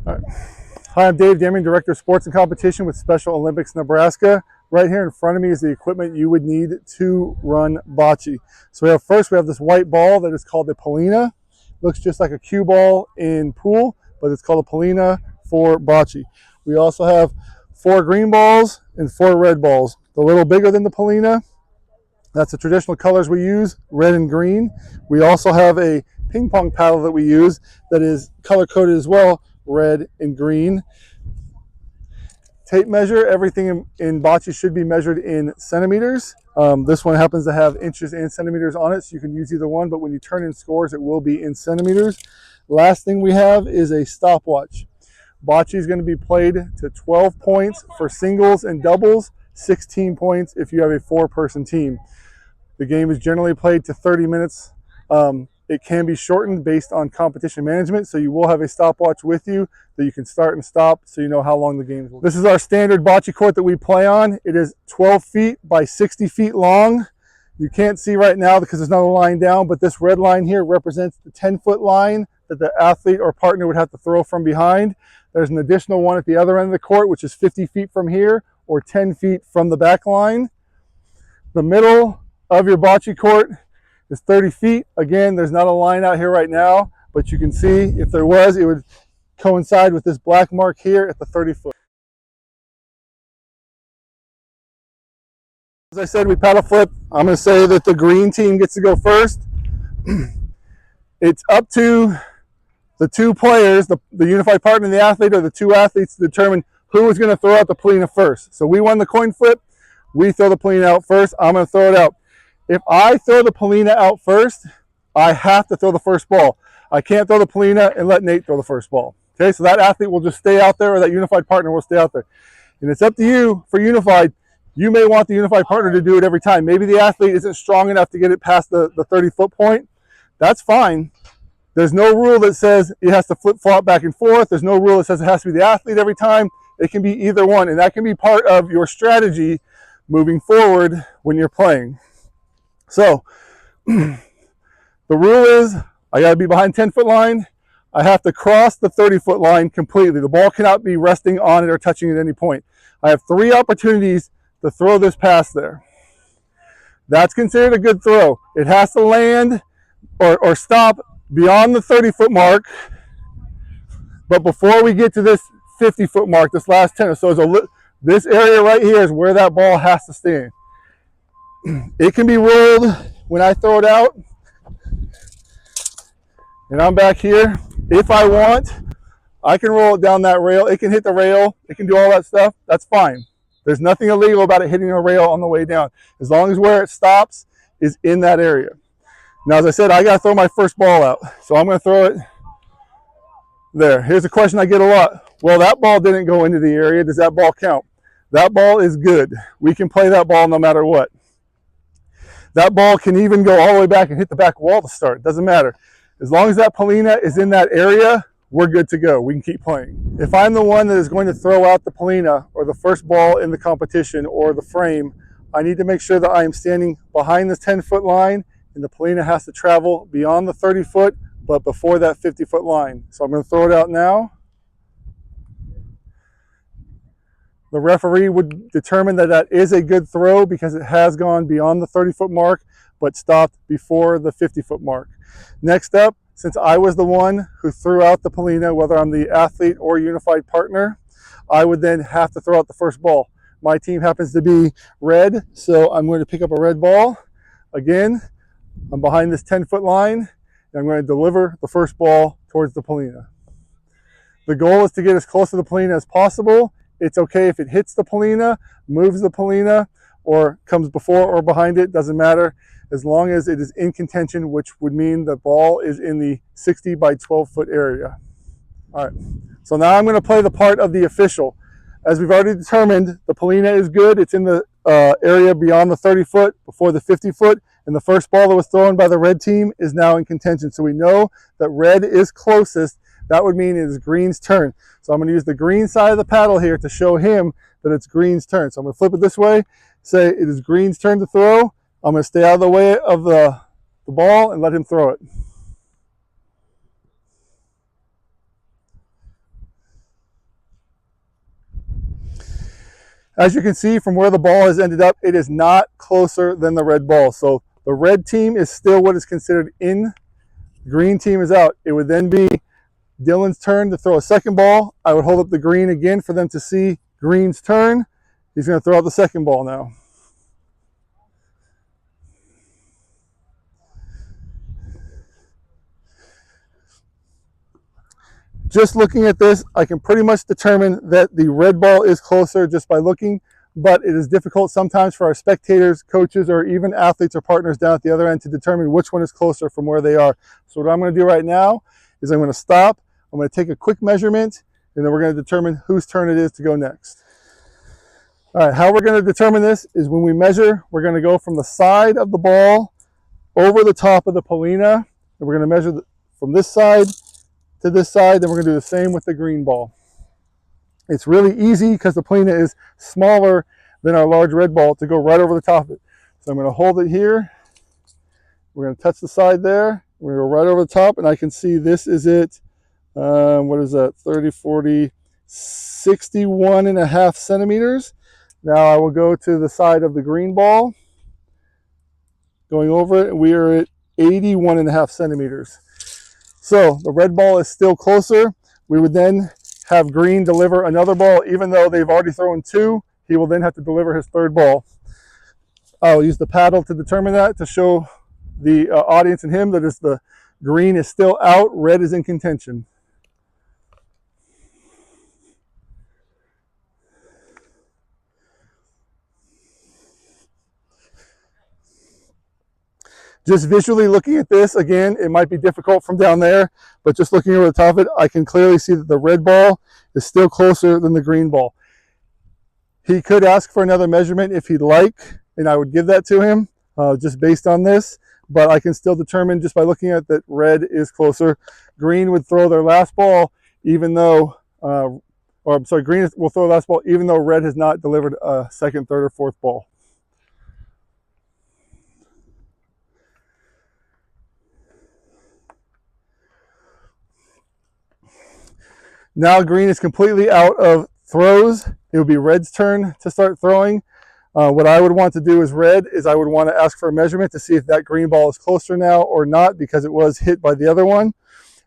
All right. Hi, I'm Dave Deming, Director of Sports and Competition with Special Olympics Nebraska. Right here in front of me is the equipment you would need to run bocce. So we have this white ball that is called a Polina. Looks just like a cue ball in pool, but it's called a Polina for bocce. We also have 4 green balls and 4 red balls. A little bigger than the Polina. That's the traditional colors we use, red and green. We also have a ping pong paddle that we use that is color coded as well, red and green. Tape measure, everything in bocce should be measured in centimeters. This one happens to have inches and centimeters on it, so you can use either one, but when you turn in scores, it will be in centimeters. Last thing we have is a stopwatch. Bocce is going to be played to 12 points for singles and doubles, 16 points if you have a 4-person team. The game is generally played to 30 minutes. It can be shortened based on competition management, so you will have a stopwatch with you that you can start and stop so you know how long the game will be. This is our standard bocce court that we play on. It is 12 feet by 60 feet long. You can't see right now because there's not a line down, but this red line here represents the 10-foot line that the athlete or partner would have to throw from behind. There's an additional one at the other end of the court, which is 50 feet from here or 10 feet from the back line. The middle of your bocce court is 30 feet. Again, there's not a line out here right now, but you can see if there was, it would coincide with this black mark here at the 30 foot. As I said, we paddle flip. I'm going to say that the green team gets to go first. It's up to the 2 players, the unified partner and the athlete, or the 2 athletes, to determine who is going to throw out the Polina first. So we won the coin flip. We throw the Polina out first. I'm going to throw it out. If I throw the Polina out first, I have to throw the first ball. I can't throw the Polina and let Nate throw the first ball. Okay, so that athlete will just stay out there, or that unified partner will stay out there. And it's up to you for unified. You may want the unified partner to do it every time. Maybe the athlete isn't strong enough to get it past the 30-foot point. That's fine. There's no rule that says it has to flip-flop back and forth. There's no rule that says it has to be the athlete every time. It can be either one, and that can be part of your strategy moving forward when you're playing. So the rule is I got to be behind 10-foot line. I have to cross the 30-foot line completely. The ball cannot be resting on it or touching it at any point. I have 3 opportunities to throw this pass there. That's considered a good throw. It has to land or stop beyond the 30-foot mark. But before we get to this 50-foot mark, this last 10 or so, this area right here is where that ball has to stand. It can be rolled when I throw it out, and I'm back here. If I want, I can roll it down that rail. It can hit the rail. It can do all that stuff. That's fine. There's nothing illegal about it hitting a rail on the way down, as long as where it stops is in that area. Now, as I said, I got to throw my first ball out, so I'm going to throw it there. Here's a question I get a lot. Well, that ball didn't go into the area. Does that ball count? That ball is good. We can play that ball no matter what. That ball can even go all the way back and hit the back wall to start. It doesn't matter. As long as that Polina is in that area, we're good to go. We can keep playing. If I'm the one that is going to throw out the Polina or the first ball in the competition or the frame, I need to make sure that I am standing behind this 10-foot line, and the Polina has to travel beyond the 30-foot, but before that 50-foot line. So I'm going to throw it out now. The referee would determine that that is a good throw because it has gone beyond the 30-foot mark, but stopped before the 50-foot mark. Next up, since I was the one who threw out the Polina, whether I'm the athlete or unified partner, I would then have to throw out the first ball. My team happens to be red, so I'm going to pick up a red ball. Again, I'm behind this 10-foot line, and I'm going to deliver the first ball towards the Polina. The goal is to get as close to the Polina as possible. It's okay if it hits the Polina, moves the Polina, or comes before or behind it, doesn't matter, as long as it is in contention, which would mean the ball is in the 60 by 12-foot area. All right, so now I'm going to play the part of the official. As we've already determined, the Polina is good. It's in the area beyond the 30-foot, before the 50-foot, and the first ball that was thrown by the red team is now in contention. So we know that red is closest. That would mean it is green's turn. So I'm going to use the green side of the paddle here to show him that it's green's turn. So I'm going to flip it this way, say it is green's turn to throw. I'm going to stay out of the way of the ball and let him throw it. As you can see from where the ball has ended up, it is not closer than the red ball. So the red team is still what is considered in, green team is out. It would then be Dylan's turn to throw a second ball. I would hold up the green again for them to see green's turn. He's going to throw out the second ball now. Just looking at this, I can pretty much determine that the red ball is closer just by looking, but it is difficult sometimes for our spectators, coaches, or even athletes or partners down at the other end to determine which one is closer from where they are. So what I'm going to do right now is I'm going to stop, I'm going to take a quick measurement, and then we're going to determine whose turn it is to go next. All right, how we're going to determine this is when we measure, we're going to go from the side of the ball over the top of the polina, and we're going to measure from this side to this side, then we're going to do the same with the green ball. It's really easy because the polina is smaller than our large red ball to go right over the top of it. So I'm going to hold it here. We're going to touch the side there. We're going to go right over the top, and I can see this is it. What is that? 30, 40, 61 and a half centimeters. Now I will go to the side of the green ball. Going over it, we are at 81 and a half centimeters. So the red ball is still closer. We would then have green deliver another ball. Even though they've already thrown two, he will then have to deliver his third ball. I'll use the paddle to determine that, to show the audience and him that is the green is still out, red is in contention. Just visually looking at this, again, it might be difficult from down there, but just looking over the top of it, I can clearly see that the red ball is still closer than the green ball. He could ask for another measurement if he'd like, and I would give that to him just based on this, but I can still determine just by looking at that red is closer. Green would throw their last ball even though, green will throw the last ball even though red has not delivered a second, third, or fourth ball. Now green is completely out of throws. It would be red's turn to start throwing. What I would want to do as red is I would want to ask for a measurement to see if that green ball is closer now or not, because it was hit by the other one.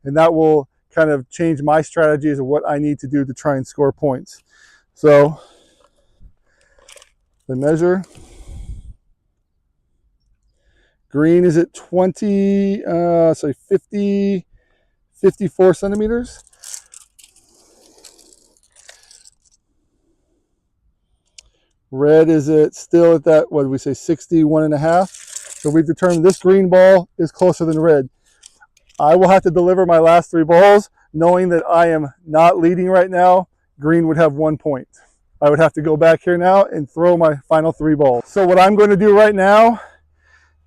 And that will kind of change my strategies of what I need to do to try and score points. So the measure. Green is at 54 centimeters. Red is still at that, what did we say, 61 and a half. So we've determined this green ball is closer than red. I will have to deliver my last three balls, knowing that I am not leading right now. Green would have 1 point. I would have to go back here now and throw my final three balls. So what I'm going to do right now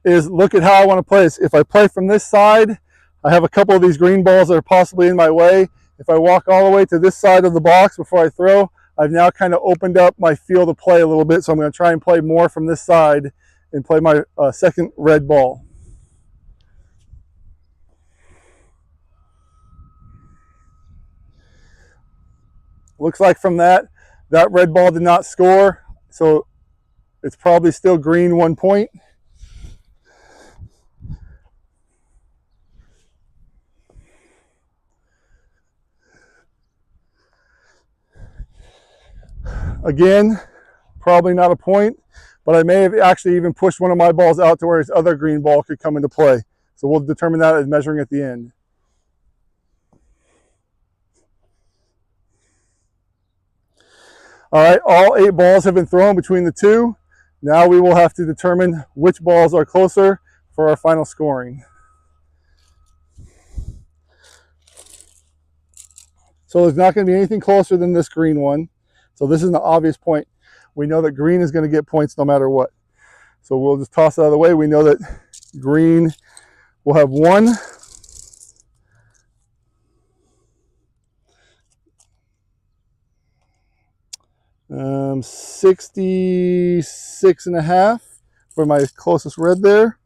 is look at how I want to play this. If I play from this side, I have a couple of these green balls that are possibly in my way. If I walk all the way to this side of the box before I throw, I've now kind of opened up my field of play a little bit, so I'm going to try and play more from this side and play my second red ball. Looks like from that red ball did not score, so it's probably still green 1 point. Again, probably not a point, but I may have actually even pushed one of my balls out to where his other green ball could come into play. So we'll determine that as measuring at the end. All right, all 8 balls have been thrown between the two. Now we will have to determine which balls are closer for our final scoring. So there's not going to be anything closer than this green one. So this is an obvious point. We know that green is going to get points no matter what. So we'll just toss it out of the way. We know that green will have 1. Um, 66 and a half for my closest red there.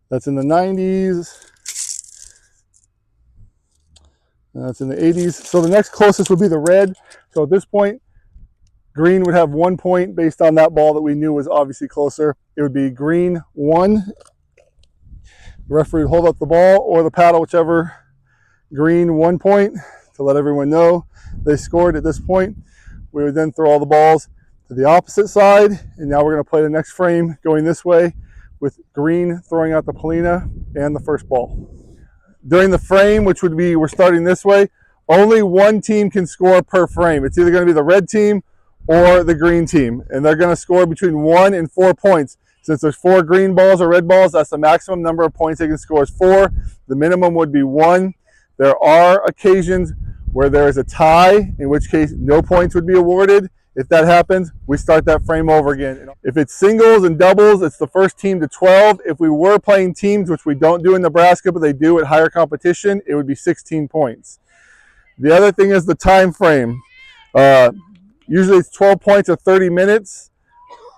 That's in the 90s. That's in the 80s. So the next closest would be the red. So at this point, green would have 1 point based on that ball that we knew was obviously closer. It would be green 1. The referee would hold up the ball or the paddle, whichever. Green 1 point to let everyone know they scored at this point. We would then throw all the balls to the opposite side, and now we're going to play the next frame going this way with green throwing out the Polina and the first ball. During the frame, which would be, we're starting this way, only one team can score per frame. It's either going to be the red team or the green team, and they're going to score between 1 and 4 points. Since there's 4 green balls or red balls, that's the maximum number of points they can score is 4. The minimum would be 1. There are occasions where there is a tie, in which case no points would be awarded. If that happens, we start that frame over again. If it's singles and doubles, it's the first team to 12. If we were playing teams, which we don't do in Nebraska, but they do at higher competition, it would be 16 points. The other thing is the time frame. Usually it's 12 points or 30 minutes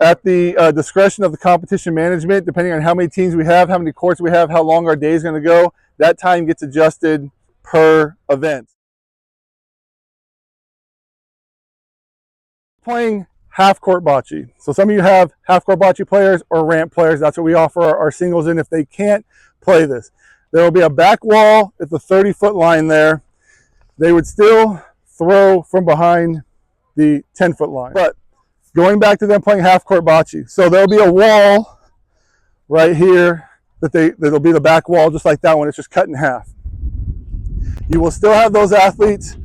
at the discretion of the competition management, depending on how many teams we have, how many courts we have, how long our day is going to go. That time gets adjusted per event. Playing half-court bocce. So some of you have half-court bocce players or ramp players. That's what we offer our singles in if they can't play this. There will be a back wall at the 30-foot line there. They would still throw from behind the 10-foot line. But going back to them playing half-court bocce. So there'll be a wall right here that'll be the back wall just like that one. It's just cut in half. You will still have those athletes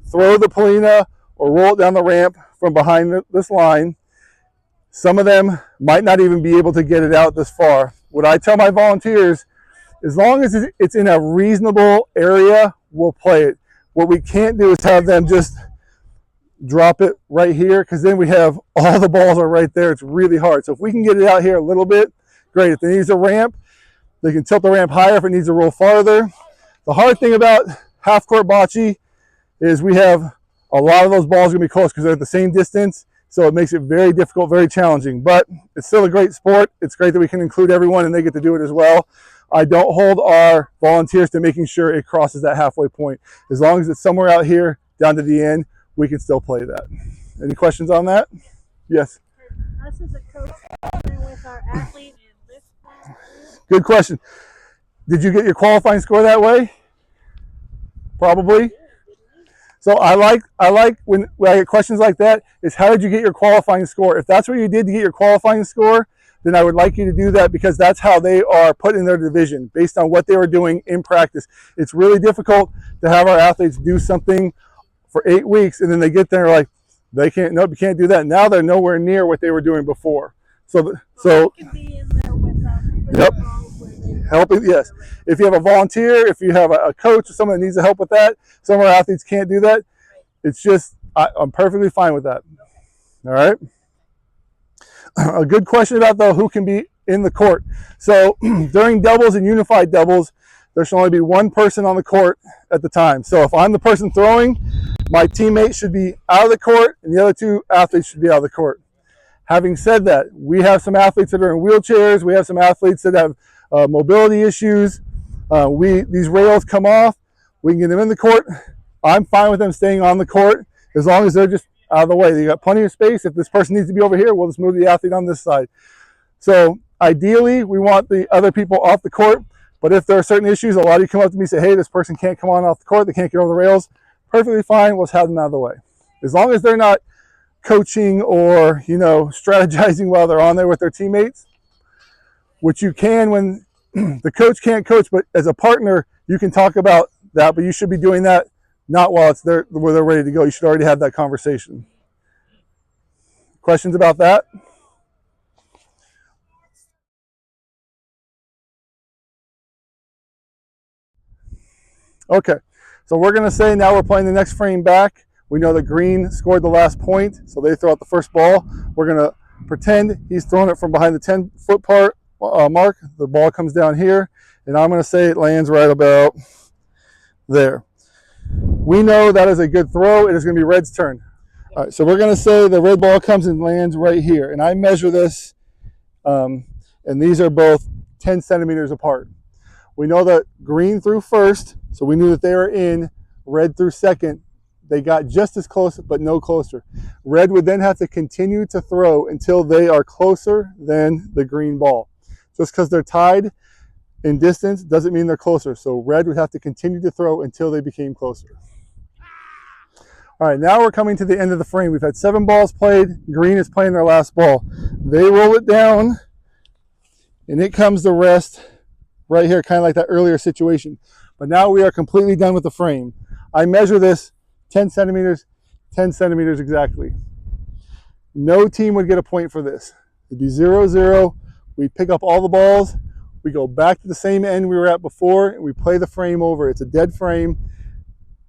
throw the Polina or roll it down the ramp from behind this line. Some of them might not even be able to get it out this far. What I tell my volunteers, as long as it's in a reasonable area, we'll play it. What we can't do is have them just drop it right here, because then we have all the balls are right there. It's really hard. So if we can get it out here a little bit, great. If it needs a ramp, they can tilt the ramp higher if it needs to roll farther. The hard thing about half-court bocce is we have a lot of those balls are going to be close because they're at the same distance, so it makes it very difficult, very challenging. But it's still a great sport. It's great that we can include everyone and they get to do it as well. I don't hold our volunteers to making sure it crosses that halfway point. As long as it's somewhere out here down to the end, we can still play that. Any questions on that? Yes? Us as a coach, with our athlete in this class. Good question. Did you get your qualifying score that way? Probably. So I like when I get questions like that, is how did you get your qualifying score? If that's what you did to get your qualifying score, then I would like you to do that, because that's how they are put in their division based on what they were doing in practice. It's really difficult to have our athletes do something for 8 weeks and then they get there like, they can't, nope, you can't do that. Now they're nowhere near what they were doing before. So Be in there with yep. Helping, yes. If you have a volunteer, if you have a coach or someone that needs help with that, some of our athletes can't do that. It's just, I'm perfectly fine with that. All right. A good question about though who can be in the court. So during doubles and unified doubles, there should only be one person on the court at the time. So if I'm the person throwing, my teammate should be out of the court and the other 2 athletes should be out of the court. Having said that, we have some athletes that are in wheelchairs. We have some athletes that have mobility issues. These rails come off. We can get them in the court. I'm fine with them staying on the court as long as they're just out of the way. They got plenty of space. If this person needs to be over here, we'll just move the athlete on this side. So ideally, we want the other people off the court. But if there are certain issues, a lot of you come up to me and say, hey, this person can't come on off the court. They can't get over the rails. Perfectly fine. We'll just have them out of the way. As long as they're not coaching or, strategizing while they're on there with their teammates, which you can when the coach can't coach, but as a partner, you can talk about that, but you should be doing that not while it's there where they're ready to go. You should already have that conversation. Questions about that? Okay, so we're going to say now we're playing the next frame back. We know that green scored the last point, so they throw out the first ball. We're going to pretend he's throwing it from behind the 10-foot mark. The ball comes down here, and I'm going to say it lands right about there. We know that is a good throw. It is going to be red's turn. All right, so we're going to say the red ball comes and lands right here, and I measure this, and these are both 10 centimeters apart. We know that green threw first, so we knew that they were in red through second, they got just as close but no closer. Red would then have to continue to throw until they are closer than the green ball. Just because they're tied in distance doesn't mean they're closer. So red would have to continue to throw until they became closer. All right, now we're coming to the end of the frame. We've had 7 balls played. Green is playing their last ball. They roll it down, and it comes to rest right here, kind of like that earlier situation. But now we are completely done with the frame. I measure this 10 centimeters exactly. No team would get a point for this. It'd be 0-0. We pick up all the balls. We go back to the same end we were at before, and we play the frame over. It's a dead frame.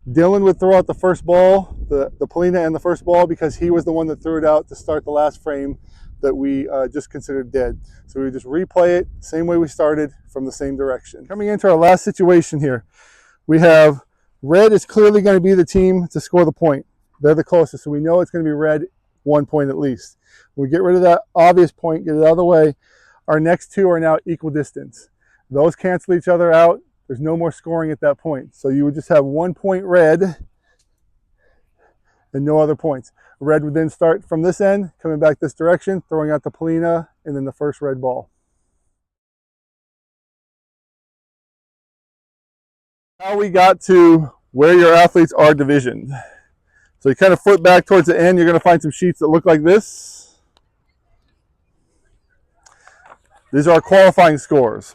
Dylan would throw out the first ball, the Polina and the first ball, because he was the one that threw it out to start the last frame that we just considered dead. So we would just replay it, same way we started, from the same direction. Coming into our last situation here, we have red is clearly going to be the team to score the point. They're the closest, so we know it's going to be red 1 point at least. When we get rid of that obvious point, get it out of the way, our next 2 are now equal distance. Those cancel each other out. There's no more scoring at that point. So you would just have 1 point red and no other points. Red would then start from this end, coming back this direction, throwing out the Polina, and then the first red ball. Now we got to where your athletes are divisioned. So you kind of flip back towards the end, you're going to find some sheets that look like this. These are our qualifying scores.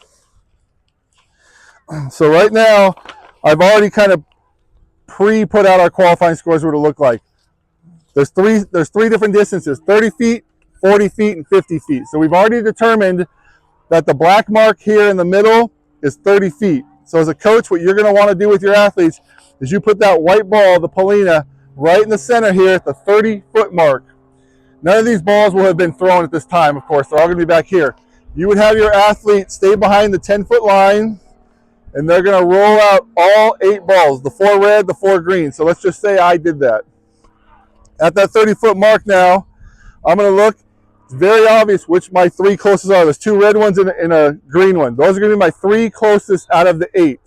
So right now, I've already kind of pre-put out our qualifying scores, what it look like. There's three different distances, 30 feet, 40 feet, and 50 feet. So we've already determined that the black mark here in the middle is 30 feet. So as a coach, what you're going to want to do with your athletes is you put that white ball, the Polina, right in the center here at the 30-foot mark. None of these balls will have been thrown at this time, of course. They're all going to be back here. You would have your athlete stay behind the 10-foot line, and they're going to roll out all 8 balls, the 4 red, the 4 green. So let's just say I did that. At that 30-foot mark now, I'm going to look. It's very obvious which my 3 closest are. There's 2 red ones and a green one. Those are going to be my 3 closest out of the 8.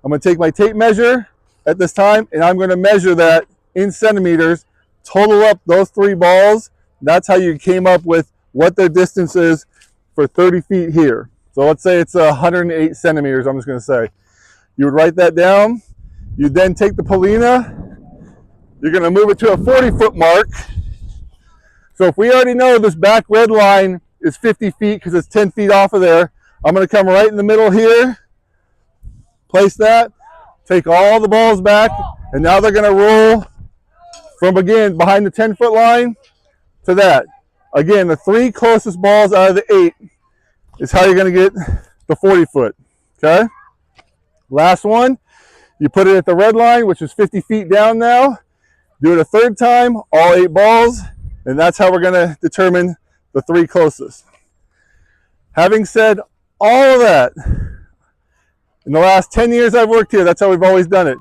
I'm going to take my tape measure at this time, and I'm going to measure that in centimeters, total up those 3 balls. That's how you came up with what their distance is for 30 feet here. So let's say it's 108 centimeters, I'm just going to say. You would write that down. You then take the Polina. You're going to move it to a 40-foot mark. So if we already know this back red line is 50 feet because it's 10 feet off of there, I'm going to come right in the middle here, place that, take all the balls back, and now they're going to roll from, again, behind the 10-foot line to that. Again, the 3 closest balls out of the 8 is how you're going to get the 40-foot, okay? Last one, you put it at the red line, which is 50 feet down now. Do it a 3rd time, all 8 balls, and that's how we're going to determine the 3 closest. Having said all of that, in the last 10 years I've worked here, that's how we've always done it.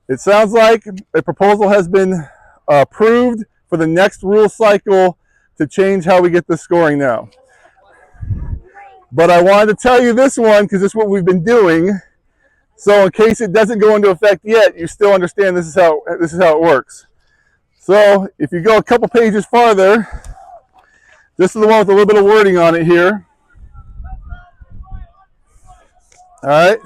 It sounds like a proposal has been approved for the next rule cycle to change how we get the scoring now. But I wanted to tell you this one because this is what we've been doing. So in case it doesn't go into effect yet, you still understand this is how it works. So if you go a couple pages farther, this is the one with a little bit of wording on it here. All right.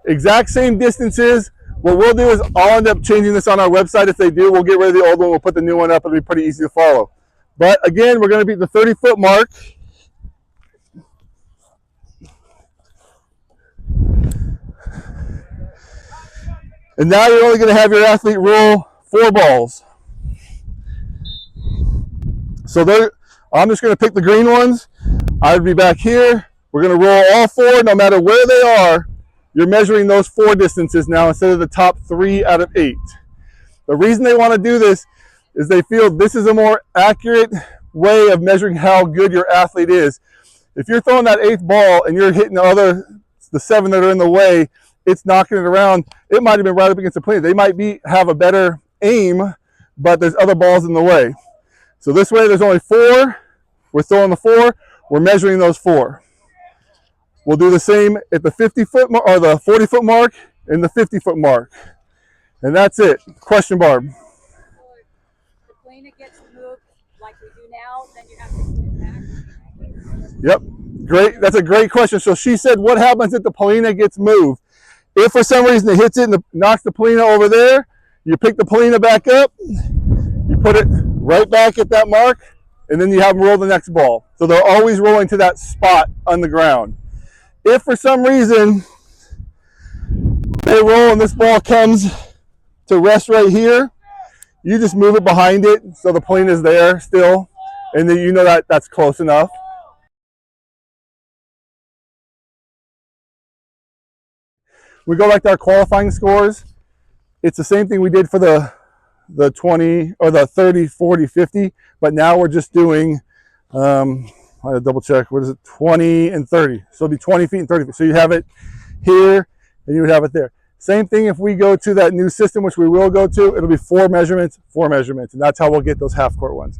Exact same distances. What we'll do is I'll end up changing this on our website. If they do, we'll get rid of the old one. We'll put the new one up. It'll be pretty easy to follow. But again, we're going to be at the 30-foot mark. And now you're only going to have your athlete roll 4 balls. So I'm just going to pick the green ones. I'd be back here. We're going to roll all 4, no matter where they are. You're measuring those 4 distances now instead of the top 3 out of 8. The reason they want to do this is they feel this is a more accurate way of measuring how good your athlete is. If you're throwing that 8th ball and you're hitting the 7 that are in the way, it's knocking it around. It might have been right up against the plane. They might have a better aim, but there's other balls in the way. So this way there's only 4. We're throwing the 4. We're measuring those 4. We'll do the same at the 50-foot or the 40-foot mark and the 50-foot mark. And that's it. Question, Barb. So if the plane gets moved like we do now, then you have to put it back? Yep. Great. That's a great question. So she said, what happens if the polina gets moved? If for some reason it hits it and knocks the polina over there, you pick the polina back up, you put it right back at that mark, and then you have them roll the next ball. So they're always rolling to that spot on the ground. If for some reason they roll and this ball comes to rest right here, you just move it behind it so the polina is there still, and then you know that that's close enough. We go back to our qualifying scores. It's the same thing we did for the 20 or the 30, 40, 50, but now we're just doing, I gotta double check, what is it, 20 and 30. So it'll be 20 feet and 30 feet. So you have it here and you would have it there. Same thing if we go to that new system, which we will go to, it'll be 4 measurements, and that's how we'll get those half court ones.